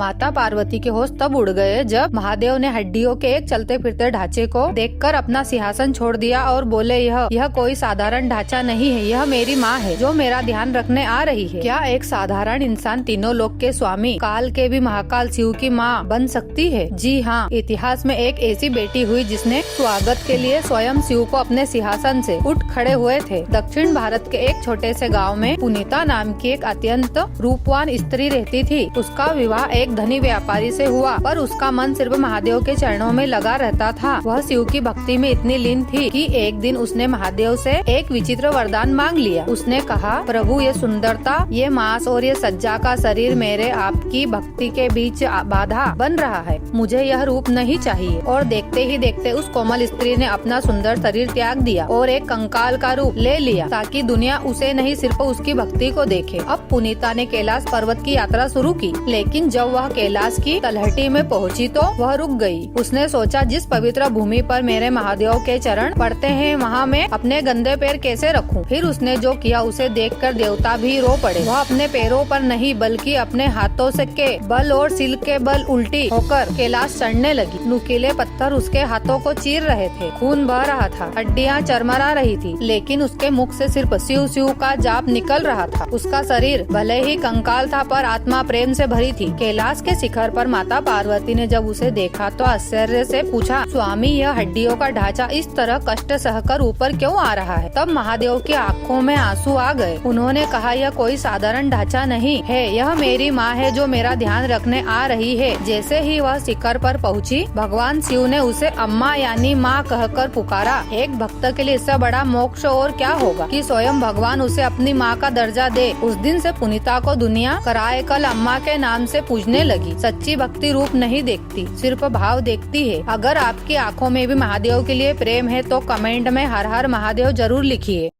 माता पार्वती के होश तब उड़ गए जब महादेव ने हड्डियों के एक चलते फिरते ढांचे को देखकर अपना सिंहासन छोड़ दिया और बोले, यह कोई साधारण ढांचा नहीं है, यह मेरी माँ है जो मेरा ध्यान रखने आ रही है। क्या एक साधारण इंसान तीनों लोक के स्वामी काल के भी महाकाल शिव की माँ बन सकती है? जी हाँ, इतिहास में एक ऐसी बेटी हुई जिसने स्वागत के लिए स्वयं शिव को अपने सिंहासन से उठ खड़े हुए थे। दक्षिण भारत के एक छोटे से गांव में पुनीता नाम की एक अत्यंत रूपवान स्त्री रहती थी। उसका विवाह एक धनी व्यापारी से हुआ, पर उसका मन सिर्फ महादेव के चरणों में लगा रहता था। वह शिव की भक्ति में इतनी लीन थी कि एक दिन उसने महादेव से एक विचित्र वरदान मांग लिया। उसने कहा, प्रभु, ये सुंदरता, ये मांस और ये सज्जा का शरीर मेरे आपकी भक्ति के बीच बाधा बन रहा है। मुझे यह रूप नहीं चाहिए। और देखते ही देखते उस कोमल स्त्री ने अपना सुंदर शरीर त्याग दिया और एक कंकाल का रूप ले लिया ताकि दुनिया उसे नहीं सिर्फ उसकी भक्ति को देखे। अब पुनीता ने कैलाश पर्वत की यात्रा शुरू की, लेकिन जब वह कैलाश की तलहटी में पहुंची तो वह रुक गई। उसने सोचा, जिस पवित्र भूमि पर मेरे महादेव के चरण पड़ते हैं वहाँ मैं अपने गंदे पैर कैसे रखूं? फिर उसने जो किया उसे देखकर देवता भी रो पड़े। वह अपने पैरों पर नहीं बल्कि अपने हाथों से के बल और सिल के बल उल्टी होकर कैलाश चढ़ने लगी। नुकीले पत्थर उसके हाथों को चीर रहे थे, खून बह रहा था, हड्डियाँ चरमरा रही थी, लेकिन उसके मुख से सिर्फ शिव शिव का जाप निकल रहा था। उसका शरीर भले ही कंकाल था पर आत्मा प्रेम से भरी थी। कैलाश के शिखर पर माता पार्वती ने जब उसे देखा तो आश्चर्य से पूछा, स्वामी, यह हड्डियों का ढांचा इस तरह कष्ट सहकर ऊपर क्यों आ रहा है? तब महादेव की आंखों में आंसू आ गए। उन्होंने कहा, यह कोई साधारण ढांचा नहीं है, यह मेरी माँ है जो मेरा ध्यान रखने आ रही है। जैसे ही वह शिखर पर पहुँची, भगवान शिव ने उसे अम्मा यानी माँ कहकर पुकारा। एक भक्त के लिए इससे बड़ा मोक्ष और क्या होगा कि स्वयं भगवान उसे अपनी माँ का दर्जा दे। उस दिन से पुनीता को दुनिया कराए कल अम्मा के नाम से पूजने लगी। सच्ची भक्ति रूप नहीं देखती, सिर्फ भाव देखती है। अगर आपकी आंखों में भी महादेव के लिए प्रेम है तो कमेंट में हर हर महादेव जरूर लिखिए।